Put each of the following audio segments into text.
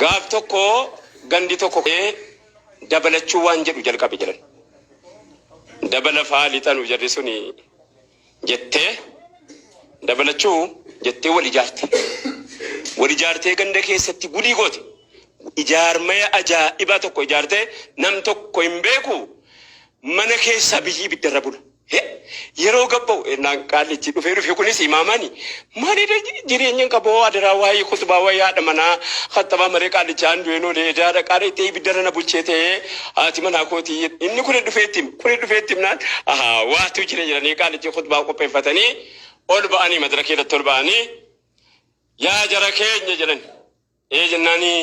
gaaf tokko gandi tokko dabalachuu waan jedhu jalqabe jedhan dabala faalixanu jedhe suni jettee dabalachuu jettee wal ijaartee ganda keessatti gudii goote ijaarmaya ajaa'iba tokko ijaartee nam tokko hin beeku mana keessa biyyi biddarra bula yeroo gabba'u naan qaalichi dhufee kunis imaamani maaliidha jireenyan qaboo adiraa waa'ee khutbaa waa'ee haadha manaa khattabaa maree qaalichaan du'eenoo leedaadha qaalee ta'ee biddarra na bulchee ta'ee haati manaa kootii inni kun dhufeetti naan waatu jira jedhanii qaalichi khutbaa qopheeffatanii ol ba'anii madarakee irratti ol ba'anii yaa jara keenya jedhan jennaanii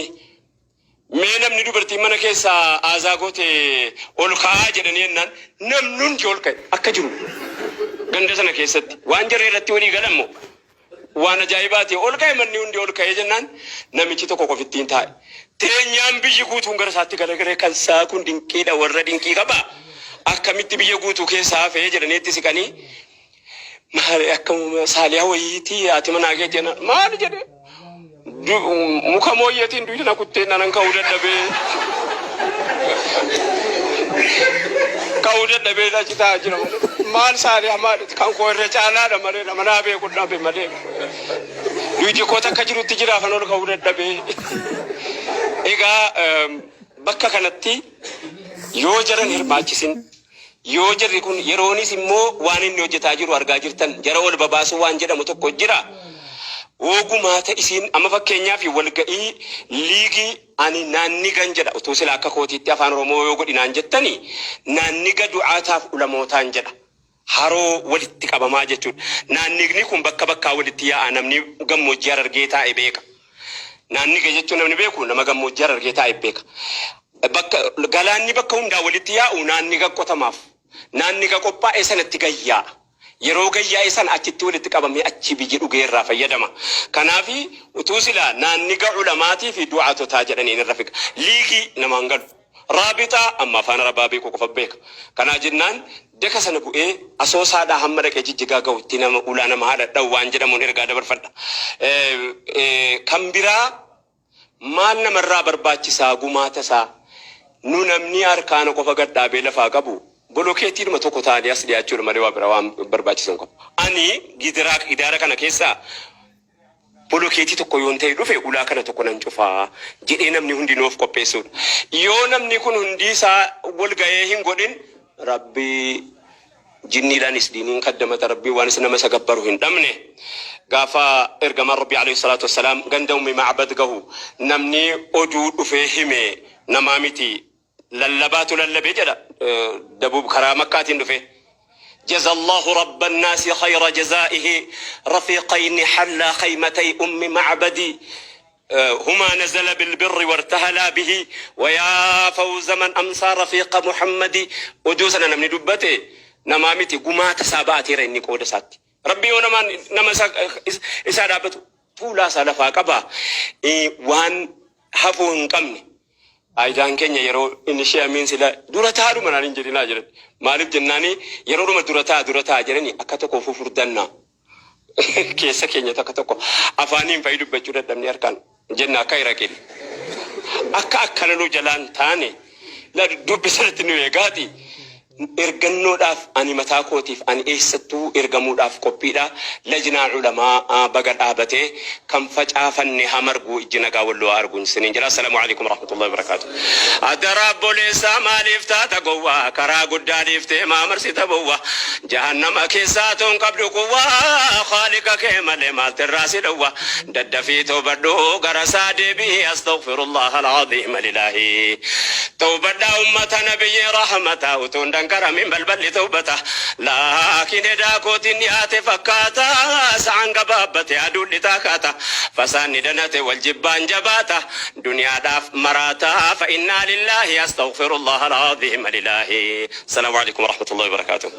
mee namni dubartii mana keessa aazaa goote ol ka'aa jedhanii jennaan namni hundi ol ka'e akka jiru ganda sana keessatti waan jaree irratti walii galammo waan ajaa'ibaati ol ka'e manni hundi ol ka'e jennaan namichi tokko qofittiin taa'e teenyaan biyyi guutuun gara isaatti garagalee kan isaa kun dinqiidha warra dinqii qaba akkamitti biyya guutuu keessaa hafee jedhaniitti siqanii maal akkuma saaliyaa wayiitii haati manaa kee jenna maal jedhe muka mooyyatiin duwidana kuttee nanan ka'uu dadhabee achi taa'aa jira maal saaliyaa maal kan koo irra caalaadha malee manaa beekuu dhabe malee duwidi koo takka jirutti jiraafan ol ka'uu dadhabee egaa bakka kanatti yoo jaran hirmaachisin yoo jarri kun yeroonis immoo waan inni hojjetaa jiru argaa jirtan jara ol babaasuu waan jedhamu tokko jira ogumaata isiin amma fakkeenyaaf walga'ii liigii ani naannigan jedha utuu sila akka kootiitti afaan oromoo yoo godhinaan jettani naanniga du'aataaf ulamootaan jedha haroo walitti qabamaa jechuudha naannigni kun bakka bakkaa walitti yaa'a namni gammoojjii Harargee taa'e beeka naanniga jechuun namni beeku nama gammoojjii Harargee taa'e beeka bakka galaanni bakka hundaa walitti yaa'u naanniga qotamaaf naanniga qophaa'e sanatti gayyaa yeroo gayyaa isan achitti walitti qabamee achi biyyi dhugee irraa fayyadama kanaafi utuu sila naanniga ulamaatii fi du'aatotaa jedhaniin irra fiqa liigii namaan galu raabitaa amma afaan arabaa beeku qofa beeka kanaa jennaan deka sana bu'ee asoosaadhaa hamma dhaqee jijjigaa ga'u itti nama ulaa nama haadha dha'u waan jedhamuun ergaa dabarfadha kan biraa maal namarraa barbaachisaa gumaata isaa nu namni harkaana qofa gadhaabee lafaa qabu bolokeetii dhuma tokko taa'anii as dhiyaachuudha malee waa bira waan barbaachisan qabu. Ani gidaara kana keessa bolokeetii tokko yoon ta'e dhufe ulaa kana tokko nan cufaa jedhee namni hundi nuuf qopheessuudha. Yoo namni kun hundi isaa wal ga'ee hin godhin rabbii jinniidhaanis diiniin kaddamata rabbii waan isa nama isa gabbaru hin dhabne. Gaafa ergamaan rabbii alayhi salaatu wassalaam ganda ummi macbad gahu namni oduu dhufee hime namaa miti للبات للبي جدا دبوب كرامكات دفه جزا الله رب الناس خير جزائه رفيقين حلا خيمتي معبدي هما نزل بالبر وارتهلا به ويا فوز من أمسى رفيق محمد ودوسنا نمني دبته نمامتي قمات ساباتي ريني قود ساتي ربي ونمان نمسا إسادابتو طولا سالفا قبا وان حفوهن قمني Aidaan keenya yeroo inni sheemiin sila dura taa'u manaan hin jedhinaa jiran maaliif jennaani yeroo dhuma dura ta'a jedhani akka tokko fufurdannaa keessa keenya tokko afaaniin fayyadu dubbachuu dadhabni harkaan jenna akka iraqin akka laloo jalaan taane la dubbisatti nu eegaati ergannoodhaaf ani mataa kootiif ani eessattuu ergamuudhaaf qophiidha lajnaa ulamaa baga dhaabatee kan facaafanne hamarguu ijji nagaa walloo arguun siniin jira assalaamu alaykum warahmatullahi wabarakaatu adara boleessa maaliif taata gowwaa karaa guddaa dhiiftee maamarsita bowwaa jahannama keessaa toon qabdu quwwaa khaalika kee malee maaltirraa si dhowwaa daddafii toobadhuu gara isaa deebii astaghfirullah alcaziima lilaahi toobadhaa ummata nabiyyi rahmataa utuun كرم بل توبته لكن إذا كنت نيات فكاتا سعن قبابتي أدول لتاكاتا فسان دنت والجبان جباتا دنيا داف مراتا فإنا لله أستغفر الله العظيم لله السلام عليكم ورحمة الله وبركاته